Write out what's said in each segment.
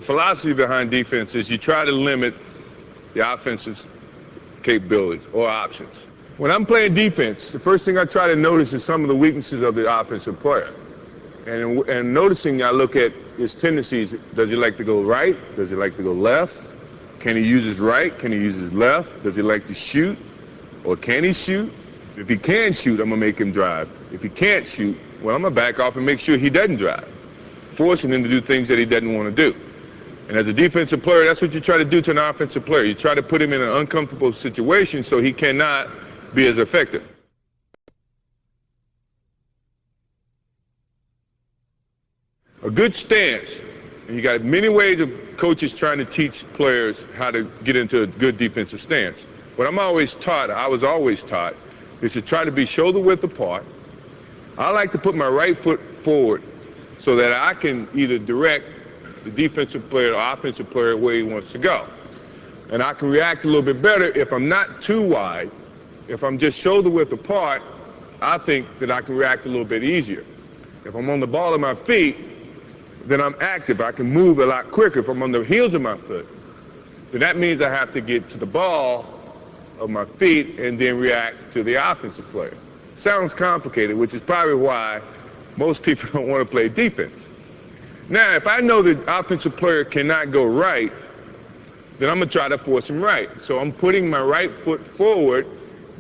philosophy behind defense is you try to limit the offense's capabilities or options. When I'm playing defense, the first thing I try to notice is some of the weaknesses of the offensive player. And noticing, I look at his tendencies. Does he like to go right? Does he like to go left? Can he use his right? Can he use his left? Does he like to shoot? Or can he shoot? If he can shoot, I'm gonna make him drive. If he can't shoot, well, I'm gonna back off and make sure he doesn't drive, forcing him to do things that he doesn't want to do. And as a defensive player, that's what you try to do to an offensive player. You try to put him in an uncomfortable situation so he cannot be as effective. A good stance, and you got many ways of coaches trying to teach players how to get into a good defensive stance. What I was always taught, is to try to be shoulder width apart. I like to put my right foot forward so that I can either direct the defensive player or offensive player where he wants to go. And I can react a little bit better if I'm not too wide. If I'm just shoulder width apart, I think that I can react a little bit easier. If I'm on the ball of my feet, then I'm active. I can move a lot quicker. If I'm on the heels of my foot, then that means I have to get to the ball of my feet and then react to the offensive player. Sounds complicated, which is probably why most people don't want to play defense. Now, if I know the offensive player cannot go right, then I'm going to try to force him right. So I'm putting my right foot forward,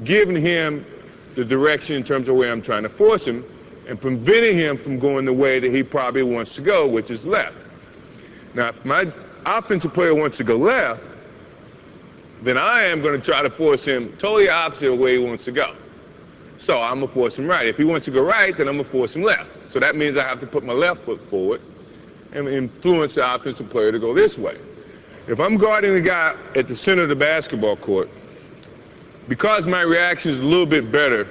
giving him the direction in terms of where I'm trying to force him, and preventing him from going the way that he probably wants to go, which is left. Now, if my offensive player wants to go left, then I am going to try to force him totally opposite of where he wants to go. So I'm going to force him right. If he wants to go right, then I'm going to force him left. So that means I have to put my left foot forward and influence the offensive player to go this way. If I'm guarding the guy at the center of the basketball court, because my reaction is a little bit better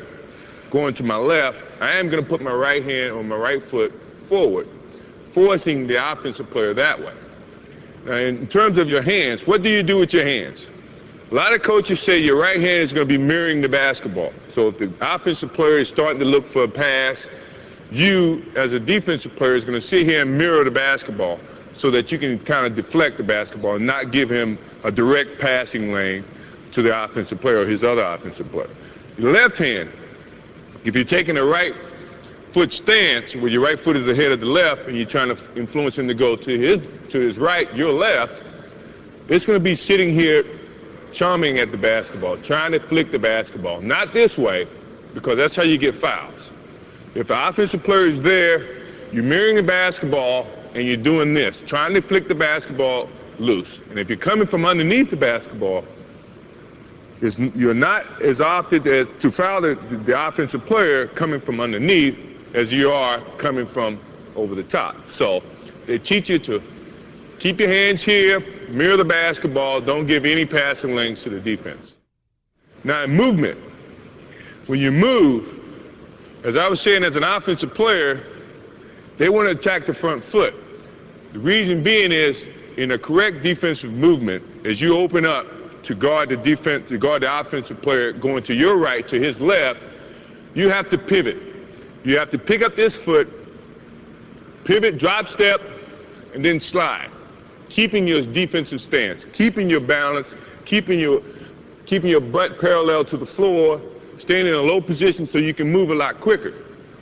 going to my left, I am going to put my right hand or my right foot forward, forcing the offensive player that way. Now, in terms of your hands, what do you do with your hands? A lot of coaches say your right hand is going to be mirroring the basketball. So if the offensive player is starting to look for a pass, you, as a defensive player, is going to sit here and mirror the basketball so that you can kind of deflect the basketball and not give him a direct passing lane to the offensive player or his other offensive player. Your left hand, if you're taking a right foot stance where your right foot is ahead of the left and you're trying to influence him to go to his right, your left, it's going to be sitting here charming at the basketball, trying to flick the basketball. Not this way, because that's how you get fouls. If the offensive player is there, you're mirroring the basketball and you're doing this, trying to flick the basketball loose. And if you're coming from underneath the basketball, you're not as opted as to foul the offensive player coming from underneath as you are coming from over the top. So they teach you to keep your hands here, mirror the basketball, don't give any passing lanes to the defense. Now in movement, when you move, as I was saying, as an offensive player, they want to attack the front foot. The reason being is, in a correct defensive movement, as you open up to guard the offensive player going to your right, to his left, you have to pivot. You have to pick up this foot, pivot, drop step, and then slide. Keeping your defensive stance, keeping your balance, keeping your butt parallel to the floor, staying in a low position so you can move a lot quicker.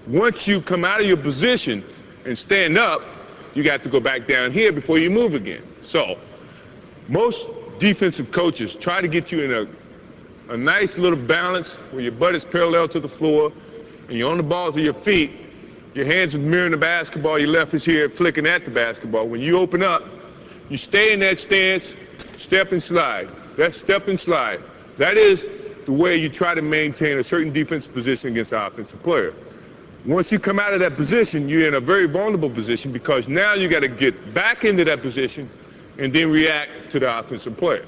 Once you come out of your position and stand up, you got to go back down here before you move again. So most defensive coaches try to get you in a nice little balance where your butt is parallel to the floor and you're on the balls of your feet. Your hands are mirroring the basketball, your left is here flicking at the basketball. When you open up, you stay in that stance, step and slide. That's step and slide. That is the way you try to maintain a certain defensive position against an offensive player. Once you come out of that position, you're in a very vulnerable position because now you got to get back into that position and then react to the offensive player.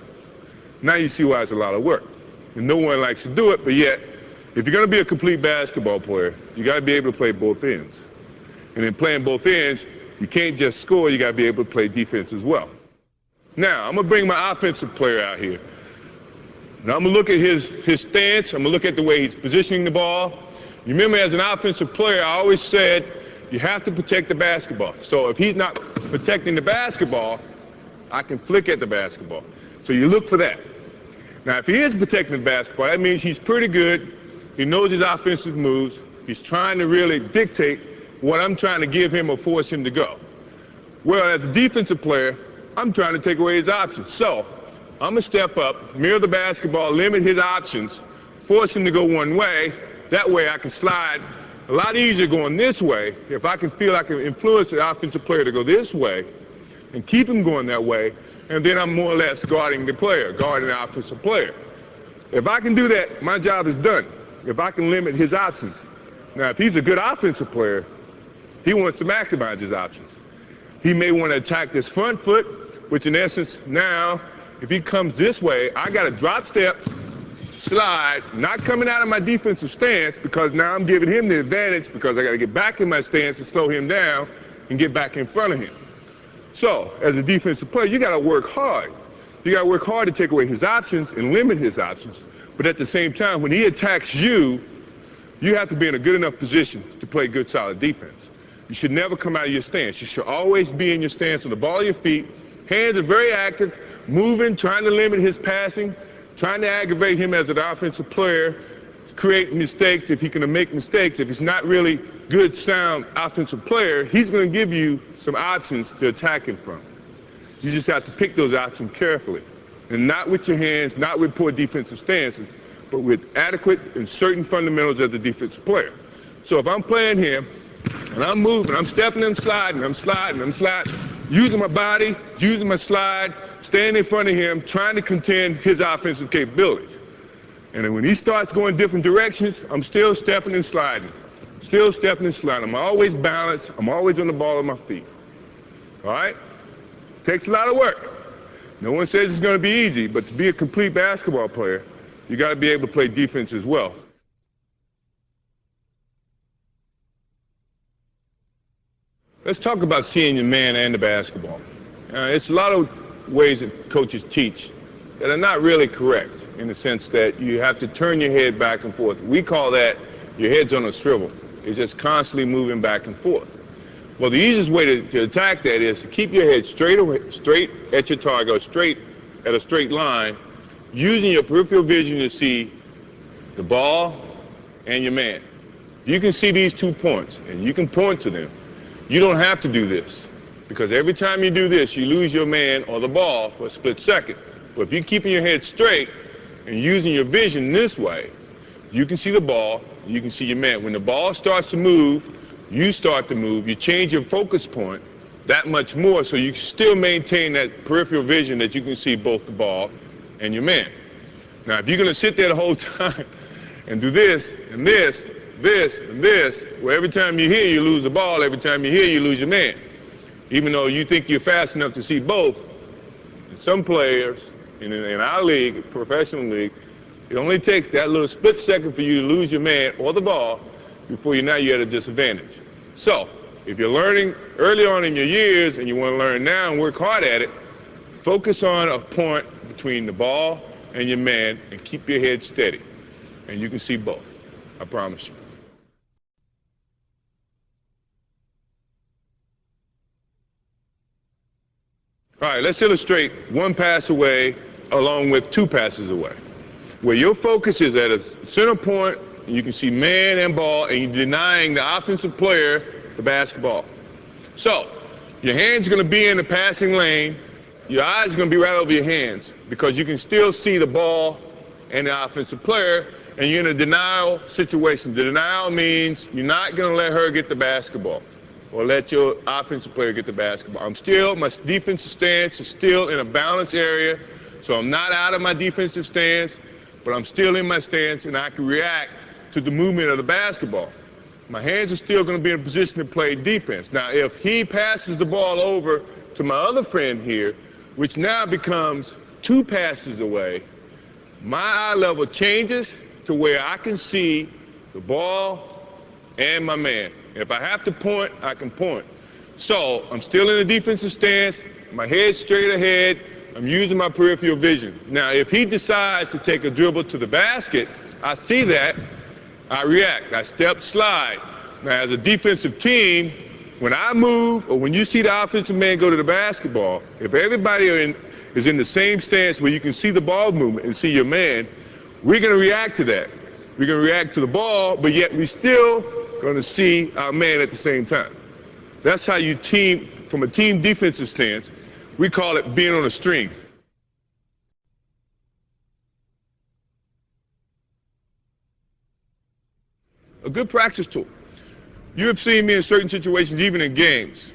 Now you see why it's a lot of work. And no one likes to do it, but yet, if you're going to be a complete basketball player, you got to be able to play both ends. And in playing both ends, you can't just score, you got to be able to play defense as well. Now, I'm going to bring my offensive player out here. Now, I'm going to look at his stance. I'm going to look at the way he's positioning the ball. You remember, as an offensive player, I always said you have to protect the basketball. So if he's not protecting the basketball, I can flick at the basketball. So you look for that. Now, if he is protecting the basketball, that means he's pretty good. He knows his offensive moves. He's trying to really dictate what I'm trying to give him or force him to go. Well, as a defensive player, I'm trying to take away his options. So I'm going to step up, mirror the basketball, limit his options, force him to go one way. That way I can slide a lot easier going this way if I can feel I can influence the offensive player to go this way and keep him going that way, and then I'm more or less guarding the player, guarding the offensive player. If I can do that, my job is done. If I can limit his options. Now, if he's a good offensive player, he wants to maximize his options. He may want to attack this front foot, which in essence, now, if he comes this way, I got to drop step, slide, not coming out of my defensive stance, because now I'm giving him the advantage because I got to get back in my stance to slow him down and get back in front of him. So, as a defensive player, you got to work hard. You got to work hard to take away his options and limit his options. But at the same time, when he attacks you, you have to be in a good enough position to play good, solid defense. You should never come out of your stance. You should always be in your stance with the ball at your feet. Hands are very active, moving, trying to limit his passing, trying to aggravate him as an offensive player, create mistakes if he can make mistakes. If he's not really good, sound offensive player, he's going to give you some options to attack him from. You just have to pick those options carefully. And not with your hands, not with poor defensive stances, but with adequate and certain fundamentals as a defensive player. So if I'm playing him, and I'm moving, I'm stepping and sliding, I'm sliding, using my body, using my slide, standing in front of him, trying to contend his offensive capabilities. And then when he starts going different directions, I'm still stepping and sliding. Still stepping and sliding. I'm always balanced. I'm always on the ball of my feet. All right? Takes a lot of work. No one says it's going to be easy, but to be a complete basketball player, you got to be able to play defense as well. Let's talk about seeing your man and the basketball. It's a lot of ways that coaches teach that are not really correct, in the sense that you have to turn your head back and forth. We call that your head's on a swivel. It's just constantly moving back and forth. Well, the easiest way to attack that is to keep your head straight at your target, or straight at a straight line, using your peripheral vision to see the ball and your man. You can see these 2 points, and you can point to them. You don't have to do this, because every time you do this, you lose your man or the ball for a split second. But if you're keeping your head straight and using your vision this way, you can see the ball, you can see your man. When the ball starts to move, you start to move, you change your focus point that much more, so you can still maintain that peripheral vision that you can see both the ball and your man. Now, if you're going to sit there the whole time and do this and this, this and this, well, every time you hear, you lose the ball. Every time you hear, you lose your man. Even though you think you're fast enough to see both, some players in our league, professional league, it only takes that little split second for you to lose your man or the ball before you're at a disadvantage. So, if you're learning early on in your years and you want to learn now and work hard at it, focus on a point between the ball and your man and keep your head steady. And you can see both. I promise you. All right, let's illustrate one pass away along with 2 passes away, where your focus is at a center point, and you can see man and ball, and you're denying the offensive player the basketball. So, your hand's going to be in the passing lane, your eyes are going to be right over your hands, because you can still see the ball and the offensive player, and you're in a denial situation. The denial means you're not going to let her get the basketball or let your offensive player get the basketball. My defensive stance is still in a balanced area, so I'm not out of my defensive stance, but I'm still in my stance, and I can react to the movement of the basketball. My hands are still going to be in a position to play defense. Now, if he passes the ball over to my other friend here, which now becomes 2 passes away, my eye level changes to where I can see the ball and my man. If I have to point, I can point. So I'm still in a defensive stance, my head's straight ahead, I'm using my peripheral vision. Now, if he decides to take a dribble to the basket, I see that, I react, I step, slide. Now, as a defensive team, when I move or when you see the offensive man go to the basketball, if everybody is in the same stance where you can see the ball movement and see your man, we're going to react to that. We're going to react to the ball, but yet we still going to see our man at the same time. That's how you team, from a team defensive stance, we call it being on a string. A good practice tool. You have seen me in certain situations, even in games,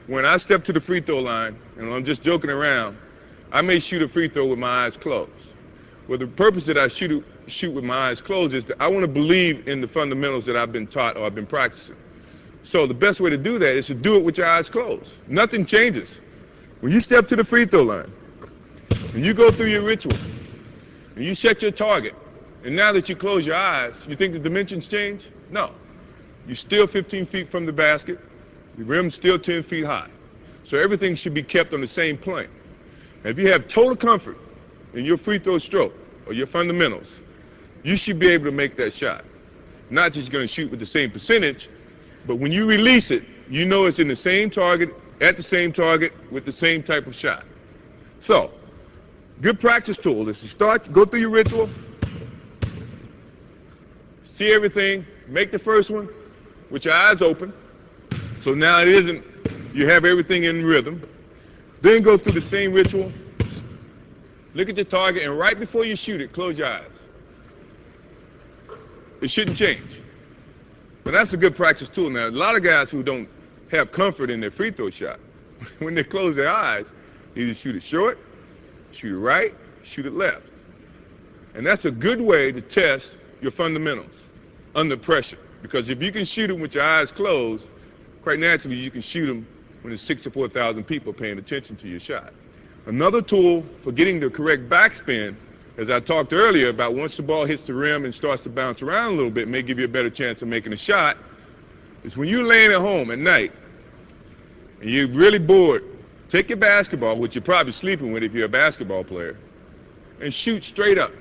when I step to the free throw line and I'm just joking around, I may shoot a free throw with my eyes closed. Well, the purpose that I shoot with my eyes closed is that I want to believe in the fundamentals that I've been taught or I've been practicing. So the best way to do that is to do it with your eyes closed. Nothing changes. When you step to the free throw line and you go through your ritual and you set your target, and now that you close your eyes, you think the dimensions change? No. You're still 15 feet from the basket. The rim's still 10 feet high. So everything should be kept on the same plane. And if you have total comfort in your free throw stroke or your fundamentals, you should be able to make that shot. Not just going to shoot with the same percentage, but when you release it, you know it's in the same target, at the same target, with the same type of shot. So, good practice tool is to start, go through your ritual, see everything, make the first one with your eyes open. So now it isn't, you have everything in rhythm. Then go through the same ritual, look at your target, and right before you shoot it, close your eyes. It shouldn't change. But that's a good practice tool. Now, a lot of guys who don't have comfort in their free throw shot, when they close their eyes, either shoot it short, shoot it right, shoot it left. And that's a good way to test your fundamentals under pressure. Because if you can shoot them with your eyes closed, quite naturally you can shoot them when there's 64,000 people paying attention to your shot. Another tool for getting the correct backspin, as I talked earlier about, once the ball hits the rim and starts to bounce around a little bit, may give you a better chance of making a shot, is when you're laying at home at night and you're really bored, take your basketball, which you're probably sleeping with if you're a basketball player, and shoot straight up.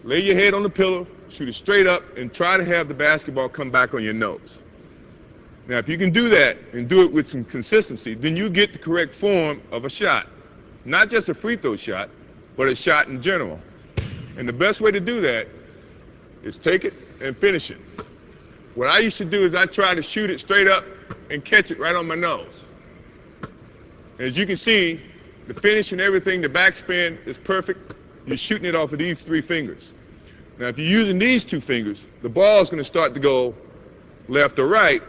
Lay your head on the pillow, shoot it straight up, and try to have the basketball come back on your nose. Now, if you can do that and do it with some consistency, then you get the correct form of a shot. Not just a free throw shot, but a shot in general. And the best way to do that is take it and finish it. What I used to do is I try to shoot it straight up and catch it right on my nose. As you can see, the finish and everything, the backspin is perfect. You're shooting it off of these 3 fingers. Now, if you're using these 2 fingers, the ball is going to start to go left or right,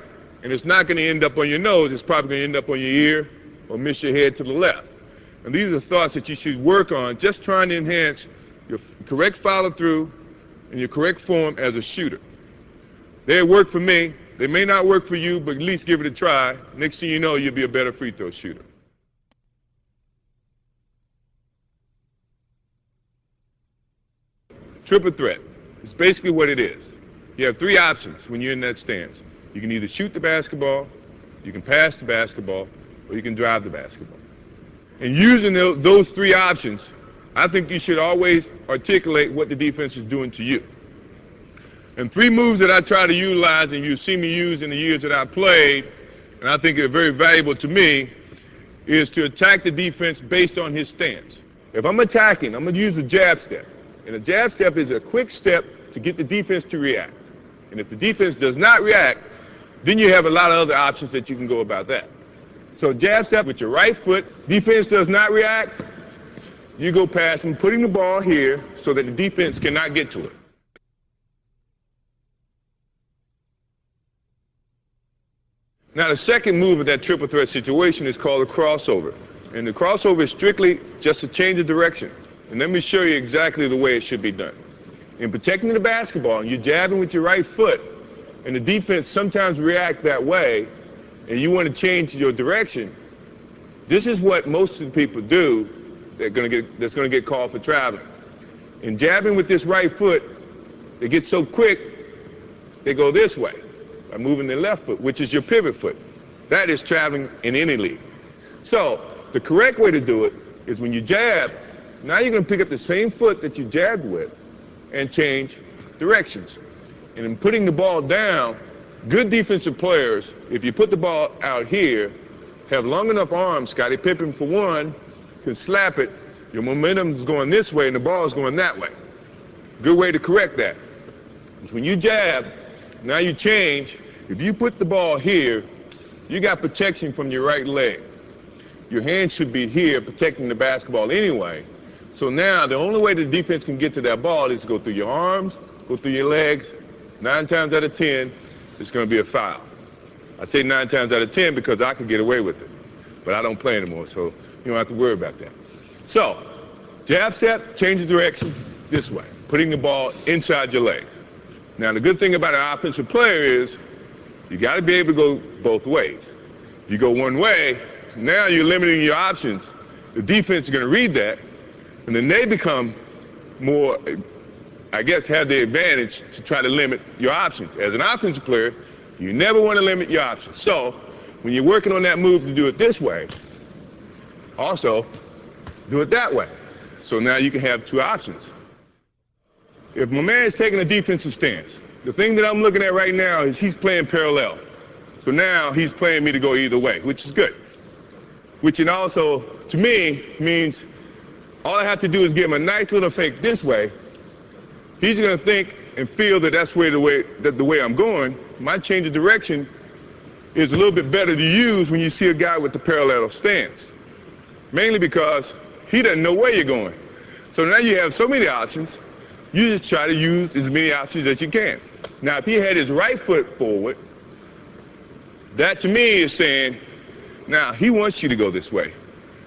and it's not going to end up on your nose. It's probably going to end up on your ear or miss your head to the left. And these are the thoughts that you should work on, just trying to enhance your correct follow-through and your correct form as a shooter. They work for me. They may not work for you, but at least give it a try. Next thing you know, you'll be a better free throw shooter. Triple threat. It's basically what it is. You have 3 options when you're in that stance. You can either shoot the basketball, you can pass the basketball, or you can drive the basketball. And using those 3 options, I think you should always articulate what the defense is doing to you. And 3 moves that I try to utilize, and you've seen me use in the years that I played, and I think are very valuable to me, is to attack the defense based on his stance. If I'm attacking, I'm going to use a jab step. And a jab step is a quick step to get the defense to react. And if the defense does not react, then you have a lot of other options that you can go about that. So jab step with your right foot, defense does not react, you go past him, putting the ball here so that the defense cannot get to it. Now the second move of that triple threat situation is called a crossover. And the crossover is strictly just a change of direction. And let me show you exactly the way it should be done. In protecting the basketball, you're jabbing with your right foot, and the defense sometimes react that way, and you want to change your direction. This is what most of the people do that's going to get called for traveling. In jabbing with this right foot, they get so quick, they go this way by moving their left foot, which is your pivot foot. That is traveling in any league. So the correct way to do it is when you jab, now you're going to pick up the same foot that you jabbed with and change directions. And in putting the ball down, good defensive players, if you put the ball out here, have long enough arms, Scottie Pippen for one, can slap it, your momentum is going this way and the ball is going that way. Good way to correct that is when you jab, now you change, if you put the ball here, you got protection from your right leg. Your hand should be here protecting the basketball anyway. So now the only way the defense can get to that ball is to go through your arms, go through your legs. 9 times out of 10, it's going to be a foul. I say 9 times out of 10 because I could get away with it, but I don't play anymore, so you don't have to worry about that. So, jab step, change the direction this way, putting the ball inside your legs. Now, the good thing about an offensive player is you got to be able to go both ways. If you go one way, now you're limiting your options. The defense is going to read that, and then they become more, I guess, have the advantage to try to limit your options. As an offensive player, you never want to limit your options. So when you're working on that move to do it this way, also do it that way. So now you can have 2 options. If my man's taking a defensive stance, the thing that I'm looking at right now is he's playing parallel. So now he's playing me to go either way, which is good. Which and also, to me, means all I have to do is give him a nice little fake this way. He's going to think and feel that that's the way I'm going. My change of direction is a little bit better to use when you see a guy with the parallel stance. Mainly because he doesn't know where you're going. So now you have so many options, you just try to use as many options as you can. Now, if he had his right foot forward, that to me is saying, now he wants you to go this way.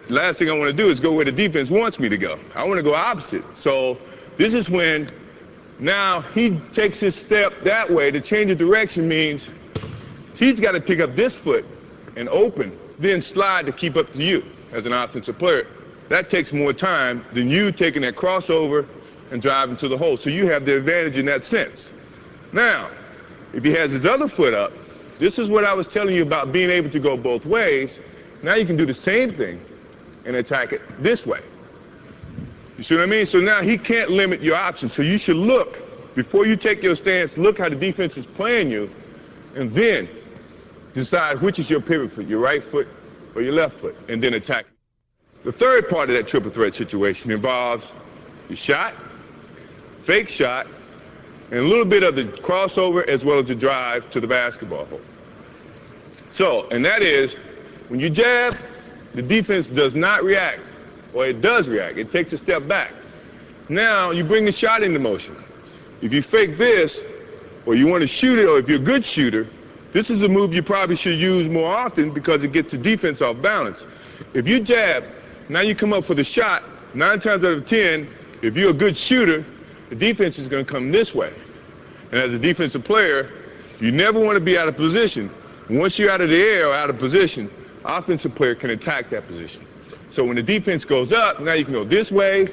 The last thing I want to do is go where the defense wants me to go. I want to go opposite. So this is when now he takes his step that way. The change of direction means he's got to pick up this foot and open, then slide to keep up to you as an offensive player. That takes more time than you taking that crossover and driving to the hole. So you have the advantage in that sense. Now, if he has his other foot up, this is what I was telling you about being able to go both ways. Now you can do the same thing and attack it this way. You see what I mean? So now he can't limit your options. So you should look, before you take your stance, look how the defense is playing you, and then decide which is your pivot foot, your right foot or your left foot, and then attack. The third part of that triple threat situation involves your shot, fake shot, and a little bit of the crossover as well as the drive to the basketball hole. So, and that is, when you jab, the defense does not react, or it does react. It takes a step back. Now you bring the shot into motion. If you fake this, or you want to shoot it, or if you're a good shooter, this is a move you probably should use more often because it gets the defense off balance. If you jab, now you come up for the shot, 9 times out of 10, if you're a good shooter, the defense is going to come this way. And as a defensive player, you never want to be out of position. Once you're out of the air or out of position, offensive player can attack that position. So when the defense goes up, now you can go this way,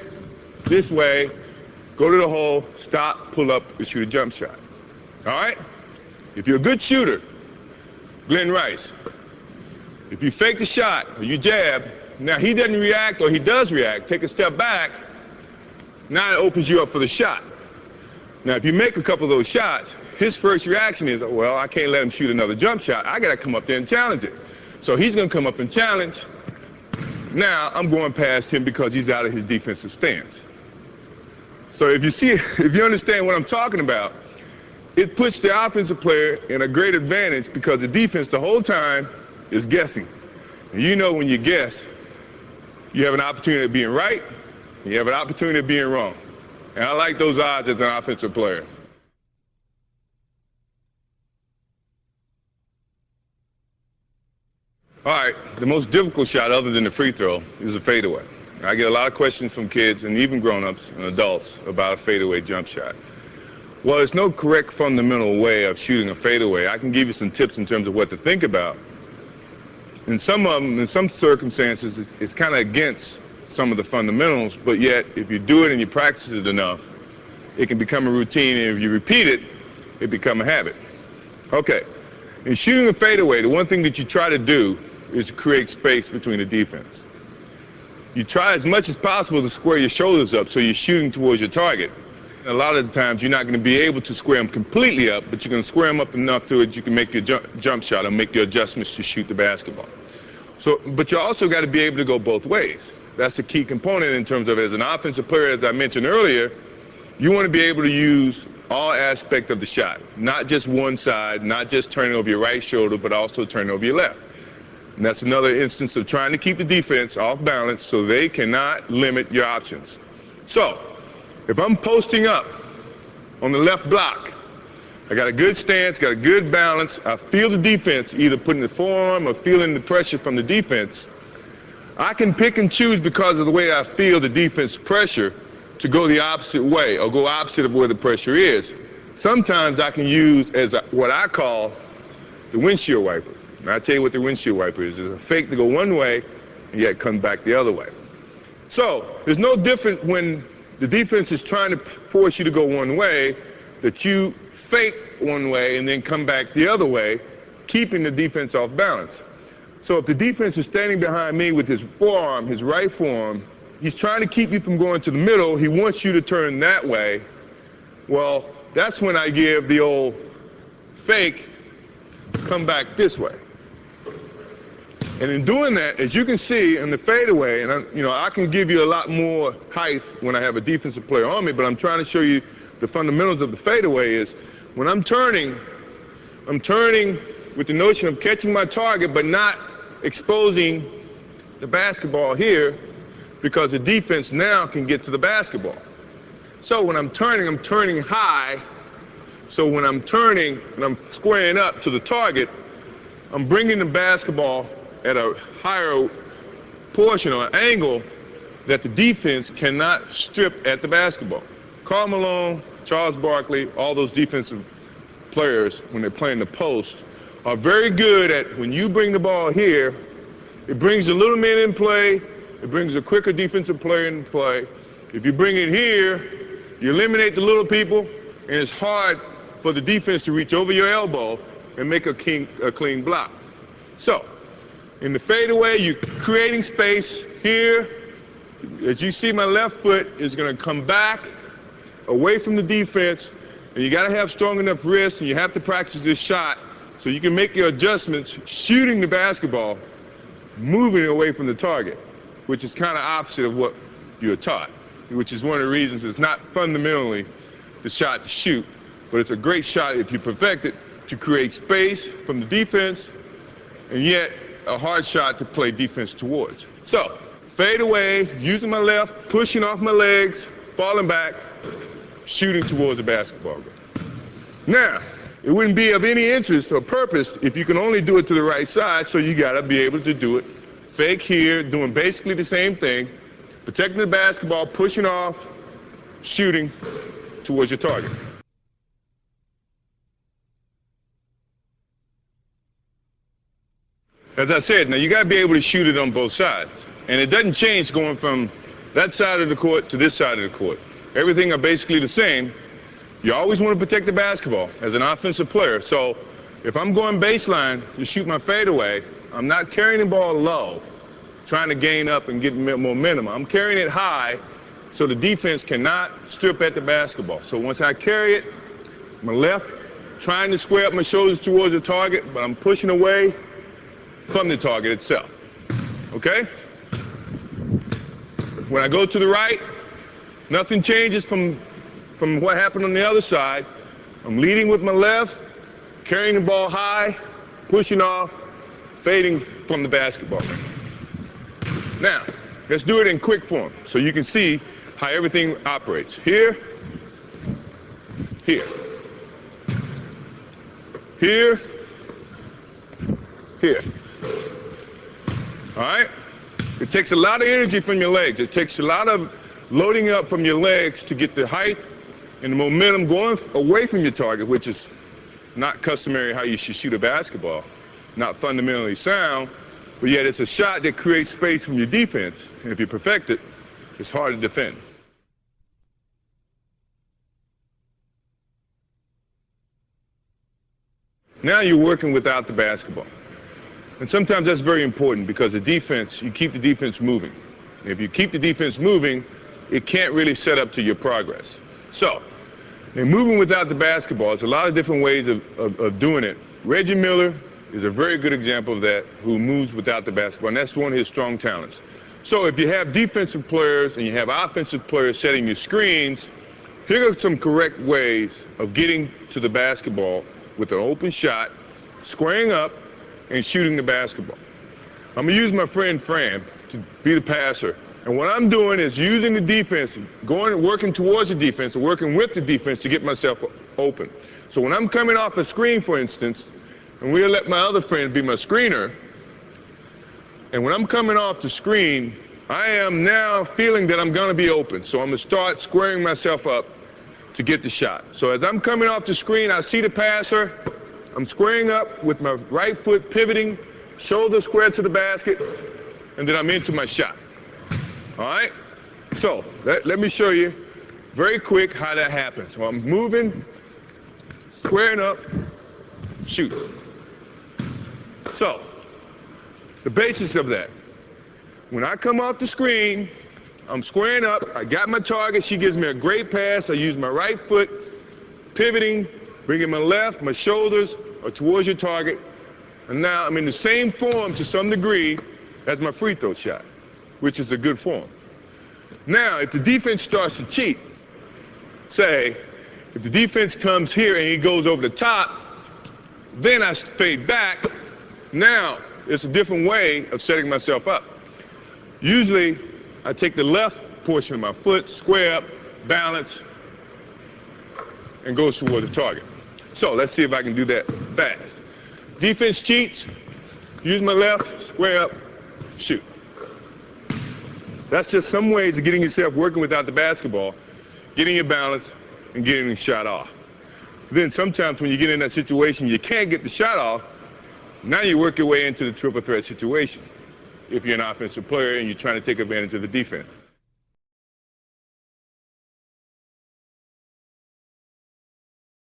go to the hole, stop, pull up, and shoot a jump shot. All right? If you're a good shooter, Glenn Rice, if you fake the shot or you jab, now he doesn't react or he does react, take a step back, now it opens you up for the shot. Now if you make a couple of those shots, his first reaction is, well, I can't let him shoot another jump shot. I got to come up there and challenge it. So he's going to come up and challenge. Now I'm going past him because he's out of his defensive stance. So if you understand what I'm talking about, it puts the offensive player in a great advantage because the defense the whole time is guessing. And you know when you guess, you have an opportunity of being right, and you have an opportunity of being wrong. And I like those odds as an offensive player. All right, the most difficult shot other than the free throw is a fadeaway. I get a lot of questions from kids and even grown-ups and adults about a fadeaway jump shot. Well, there's no correct fundamental way of shooting a fadeaway. I can give you some tips in terms of what to think about. In some circumstances, it's kind of against some of the fundamentals, but yet if you do it and you practice it enough, it can become a routine, and if you repeat it, it becomes a habit. Okay, in shooting a fadeaway, the one thing that you try to do is to create space between the defense. You try as much as possible to square your shoulders up so you're shooting towards your target. A lot of the times you're not going to be able to square them completely up, but you're going to square them up enough to it you can make your jump shot and make your adjustments to shoot the basketball. So, but you also got to be able to go both ways. That's the key component in terms of, as an offensive player, as I mentioned earlier, you want to be able to use all aspects of the shot, not just one side, not just turning over your right shoulder, but also turning over your left. And that's another instance of trying to keep the defense off balance so they cannot limit your options. So, if I'm posting up on the left block, I got a good stance, got a good balance, I feel the defense either putting the forearm or feeling the pressure from the defense, I can pick and choose because of the way I feel the defense pressure to go the opposite way or go opposite of where the pressure is. Sometimes I can use as what I call the windshield wiper. And I'll tell you what the windshield wiper is. It's a fake to go one way and yet come back the other way. So there's no different when the defense is trying to force you to go one way, that you fake one way and then come back the other way, keeping the defense off balance. So if the defense is standing behind me with his forearm, his right forearm, he's trying to keep you from going to the middle, he wants you to turn that way, well, that's when I give the old fake, come back this way. And in doing that, as you can see in the fadeaway, and I can give you a lot more height when I have a defensive player on me, but I'm trying to show you the fundamentals of the fadeaway is when I'm turning with the notion of catching my target but not exposing the basketball here because the defense now can get to the basketball. So when I'm turning high. So when I'm turning and I'm squaring up to the target, I'm bringing the basketball at a higher portion or angle that the defense cannot strip at the basketball. Karl Malone, Charles Barkley, all those defensive players, when they're playing the post, are very good at when you bring the ball here, it brings the little man in play, it brings a quicker defensive player in play. If you bring it here, you eliminate the little people, and it's hard for the defense to reach over your elbow and make a clean block. So, in the fadeaway, you're creating space here. As you see, my left foot is going to come back away from the defense, and you got to have strong enough wrists, and you have to practice this shot so you can make your adjustments shooting the basketball, moving away from the target, which is kind of opposite of what you're taught, which is one of the reasons it's not fundamentally the shot to shoot, but it's a great shot if you perfect it to create space from the defense, and yet a hard shot to play defense towards. So, fade away, using my left, pushing off my legs, falling back, shooting towards the basketball. Now, it wouldn't be of any interest or purpose if you can only do it to the right side, so you gotta be able to do it fake here, doing basically the same thing, protecting the basketball, pushing off, shooting towards your target. As I said, now you got to be able to shoot it on both sides. And it doesn't change going from that side of the court to this side of the court. Everything are basically the same. You always want to protect the basketball as an offensive player. So if I'm going baseline to shoot my fadeaway, I'm not carrying the ball low, trying to gain up and get momentum. I'm carrying it high so the defense cannot strip at the basketball. So once I carry it, my left, trying to square up my shoulders towards the target, but I'm pushing away from the target itself, okay? When I go to the right, nothing changes from what happened on the other side. I'm leading with my left, carrying the ball high, pushing off, fading from the basketball. Now, let's do it in quick form so you can see how everything operates. Here, here, here, here. All right? It takes a lot of energy from your legs. It takes a lot of loading up from your legs to get the height and the momentum going away from your target, which is not customary how you should shoot a basketball, not fundamentally sound, but yet it's a shot that creates space from your defense. And if you perfect it, it's hard to defend. Now you're working without the basketball. And sometimes that's very important because the defense, you keep the defense moving. If you keep the defense moving, it can't really set up to your progress. So And moving without the basketball, there's a lot of different ways of doing it. Reggie Miller is a very good example of that, who moves without the basketball, and that's one of his strong talents. So if you have defensive players and you have offensive players setting your screens, here are some correct ways of getting to the basketball with an open shot, squaring up, and shooting the basketball. I'm gonna use my friend Fran to be the passer. And what I'm doing is using the defense, working towards the defense, or working with the defense to get myself open. So when I'm coming off a screen, for instance, and we'll let my other friend be my screener, and when I'm coming off the screen, I am now feeling that I'm gonna be open. So I'm gonna start squaring myself up to get the shot. So as I'm coming off the screen, I see the passer, I'm squaring up with my right foot pivoting, shoulder square to the basket, and then I'm into my shot. All right? So let me show you very quick how that happens. So I'm moving, squaring up, shoot. So the basis of that, when I come off the screen, I'm squaring up, I got my target, she gives me a great pass, I use my right foot, pivoting, bringing my left, my shoulders are towards your target, and now I'm in the same form to some degree as my free throw shot, which is a good form. Now, if the defense starts to cheat, say, if the defense comes here and he goes over the top, then I fade back. Now, it's a different way of setting myself up. Usually, I take the left portion of my foot, square up, balance, and go toward the target. So let's see if I can do that fast. Defense cheats, use my left, square up, shoot. That's just some ways of getting yourself working without the basketball, getting your balance, and getting the shot off. Then sometimes when you get in that situation, you can't get the shot off, now you work your way into the triple threat situation if you're an offensive player and you're trying to take advantage of the defense.